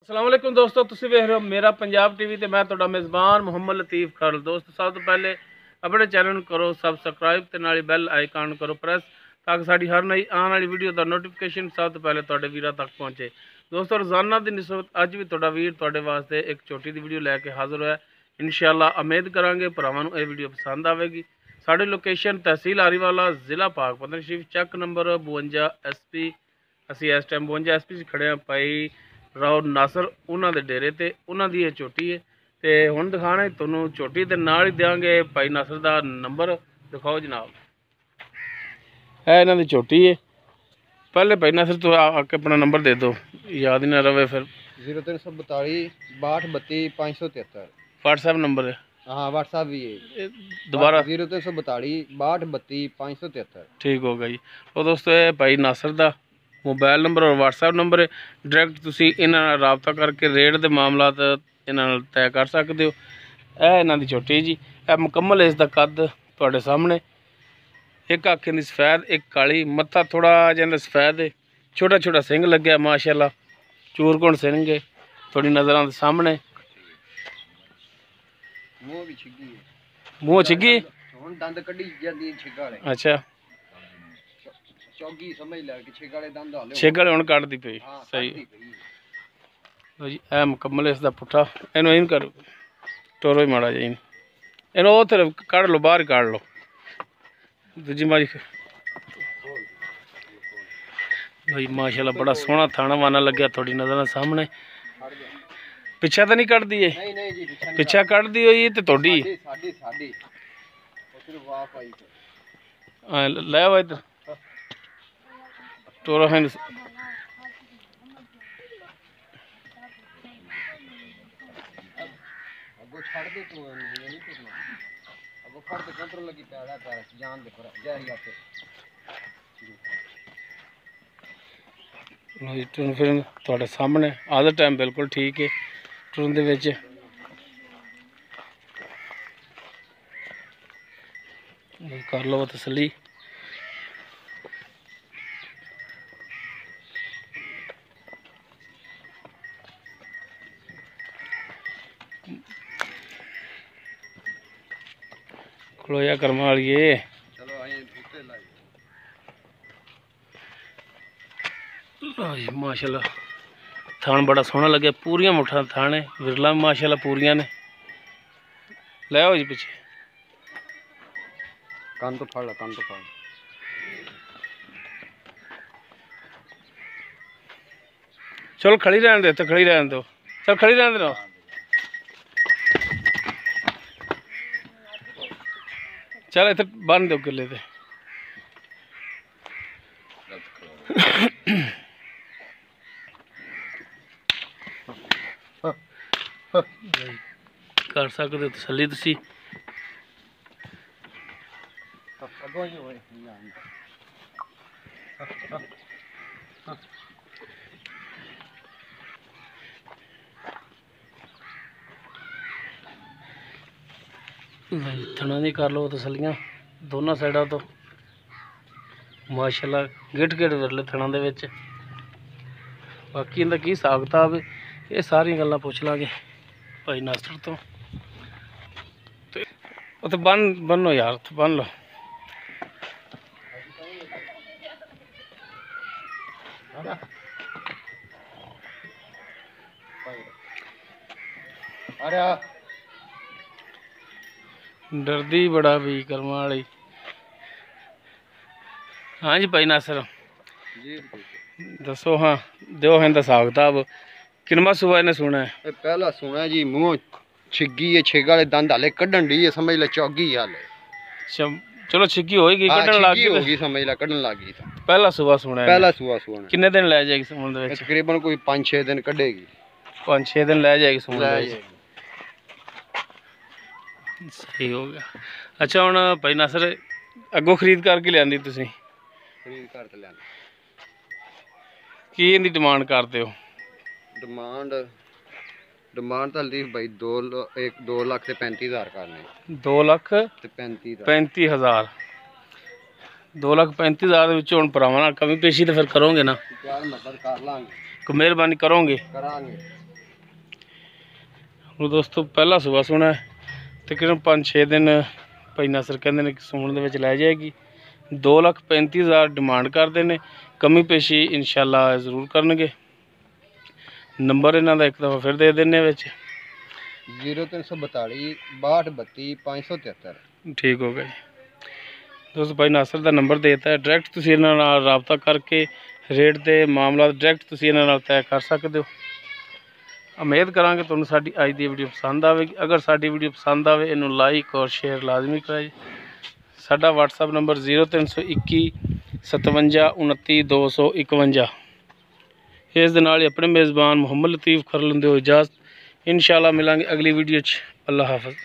अस्सलाम वालेकुम दोस्तों, तुसीं वेख रहे हो मेरा पंजाब टीवी ते मैं तुहाडा मेज़बान मुहम्मद लतीफ़ खरल। दोस्तों सब तो पहले अपने चैनल करो सबसक्राइब ते नाल बैल आइकन करो प्रेस ताकि साड़ी हर नई आने वाली वीडियो का नोटिफिकेशन सब तो पहले तुहाडे वीरां तक पहुँचे। दोस्तों रोज़ाना की निस्बत अज भी तुहाडा वीर तुहाडे वास्ते एक छोटी दी वीडियो लैके हाज़र होया। इंशाअल्लाह उम्मीद करांगे भरावां नूं ये वीडियो पसंद आवेगी। साड़ी लोकेशन तहसील आरीवाला जिला पाकपतन शरीफ चक नंबर 52 SP। ਅਸੀਂ इस टाइम 52 SP 'ਚ खड़े हाँ भाई राव नासर उन्होंने डेरे ते उन्होंने ये चोटी है तो हुण दिखाना तुहानूं चोटी के नाल ही देंगे भाई नासर का नंबर। दिखाओ जनाब, है इन्हों की चोटी है। पहले भाई नासर तो आके अपना नंबर दे दो, याद ही ना रहे फिर। 0342 62 32 573 व्हाट्सएप नंबर है। हाँ व्हाट्सएप भी है दोबारा 0342 62 32 573। ठीक होगा जी। और दोस्तों ये भाई नासर का मोबाइल नंबर और व्हाट्सएप नंबर है। डायरैक्ट तुसी इन्हां नाल राबता करके रेट के मामलात इन्हां नाल तय कर सकते हो। यह इन्हां दी चोटी जी, यह मुकम्मल इसका कद तुहाडे सामने। एक अख दी सफेद, एक काली, मत्था थोड़ा जिहा सफेद है, छोटा छोटा सिंह लग्या माशाअल्लाह, चूरकुण सिंह है थोड़ी नज़रां दे सामने। मूँह छिगी दंद कड्डी जांदी छिग वाले। अच्छा चौगी समझ लै कि छिग वाले दंद हाले छिग वाले हुण कड्डदी पई। सही लो जी, ए मुकम्मल इसका पुट्ठा। इन्हू इन कर टोरो ही माड़ा जी, इन्हू उधर कढ़ लो, बाहर काढ़ लो दूजी मारी। भाई माशाल्लाह बड़ा सोहना थाना वाना लग्या थोड़ी नज़र सामने। पिछा तो नहीं कढ़दी है? नहीं जी पिछा कढ़दी हुई तो थोड़ी लै आओ इधर टोरा है। टुरन फिरन थोड़े सामने आधा टाइम बिल्कुल ठीक है। टुरन दे विच कर लो तसली। खलोया कर्म वालिए। माशाल्लाह थान बड़ा सोहना लगे, पूरियां मुठा थान है, विरला माशाल्लाह पूरियां ने। लै आओ जी पिछे कान तो फाड़ ला, कान तो फाड़। चलो खड़ी रहने दो, तो खड़ी रहने दो, चल खड़ी रहने दो। चल इधर बन दो किले ते। कर सकते हो तसली तुसी। थना दी कर लो तसलियां दोनों साइडा तो। माशाल्लाह गिट गिट विरले थना दे विच। बाकी इनका की हिसाब किताब ये सारी गल्लां पुछ लांगे भाई नासर तो। उत्थे बनो यार, उत्थे बन लो। डरदी बड़ा भी कर्म वाली। हाँ जी भाई नासर दसो। हाँ दो है हिसाब किताब किनवा सुबह ने सुना है? पहला सुना जी, मुँह छिगी है, छिग वाले दंद हाले कड्डन डी है, समझ ले चौगी हाले। चलो छिगी होगी, कड्डन लग गई होगी, समझ ले कड्डन लग गई। पहला सुबह सुना है? पहला सुबह सुना। कितने दिन ले जाएगी सून दे विच? तकरीबन कोई 5-6 दिन कड्डेगी। 5-6 दिन ले जाएगी सून दे विच। सही हो गया। अच्छा हुण भाई नासर अगों खरीद करके लियांदी तुसीं? खरीद कर ते लियांदी। की इहदी डिमांड करते हो? डिमांड तो लतीफ भाई 2 लाख ते 35,000 करने। 2 लाख ते 35,000। 2 लाख 35,000 हुण भरावां नाल कमी पेशी तो फिर करोगे ना? कर लांगे। मेहरबानी करोगे? करांगे। ਹੁਣ ਦੋਸਤੋ ਪਹਿਲਾ ਸੂਆ ਸੋਣਾ ਤਕਰੀਬਨ 5-6 ਦਿਨ ਭਾਈ ਨਾਸਰ ਕਹਿੰਦੇ ਨੇ ਕਿ ਸੂਣ ਦੇ ਵਿੱਚ ਲੈ ਜਾਏਗੀ। 2,35,000 ਡਿਮਾਂਡ ਕਰਦੇ ਨੇ, ਕਮੀ ਪੇਸ਼ੀ ਇਨਸ਼ਾਅੱਲਾ ਜ਼ਰੂਰ ਕਰਨਗੇ। ਨੰਬਰ ਇਹਨਾਂ ਦਾ ਇੱਕ ਦਫਾ ਫਿਰ ਦੇ ਦਿੰਨੇ ਵਿੱਚ 0342 6232 573। ਠੀਕ ਹੋ ਗਿਆ ਜੀ ਦੋਸਤੋ, ਭਾਈ ਨਾਸਰ ਦਾ ਨੰਬਰ ਦੇਤਾ ਹੈ। ਡਾਇਰੈਕਟ ਤੁਸੀਂ ਇਹਨਾਂ ਨਾਲ ਰਾਬਤਾ ਕਰਕੇ ਰੇਟ ਦੇ ਮਾਮਲਾ ਡਾਇਰੈਕਟ ਤੁਸੀਂ ਇਹਨਾਂ ਨਾਲ ਤੈਅ ਕਰ ਸਕਦੇ ਹੋ। ਉਮੀਦ ਕਰਾਂਗੇ ਤੁਹਾਨੂੰ ਸਾਡੀ ਅੱਜ ਦੀ ਵੀਡੀਓ ਪਸੰਦ ਆਵੇਗੀ। ਅਗਰ ਸਾਡੀ ਵੀਡੀਓ ਪਸੰਦ ਆਵੇ ਇਹਨੂੰ ਲਾਈਕ ਔਰ ਸ਼ੇਅਰ ਲਾਜ਼ਮੀ ਕਰਿਆ ਜੀ। ਸਾਡਾ WhatsApp ਨੰਬਰ 0321 57 29 251। ਇਸ ਦੇ ਨਾਲ ਹੀ ਆਪਣੇ ਮੇਜ਼ਬਾਨ ਮੁਹੰਮਦ ਲਤੀਫ ਕਰ ਲੈਂਦੇ ਹੋ ਇਜਾਜ਼ਤ। इंशाअल्लाह मिलांगे अगली वीडियो च। अल्लाह हाफ़िज़।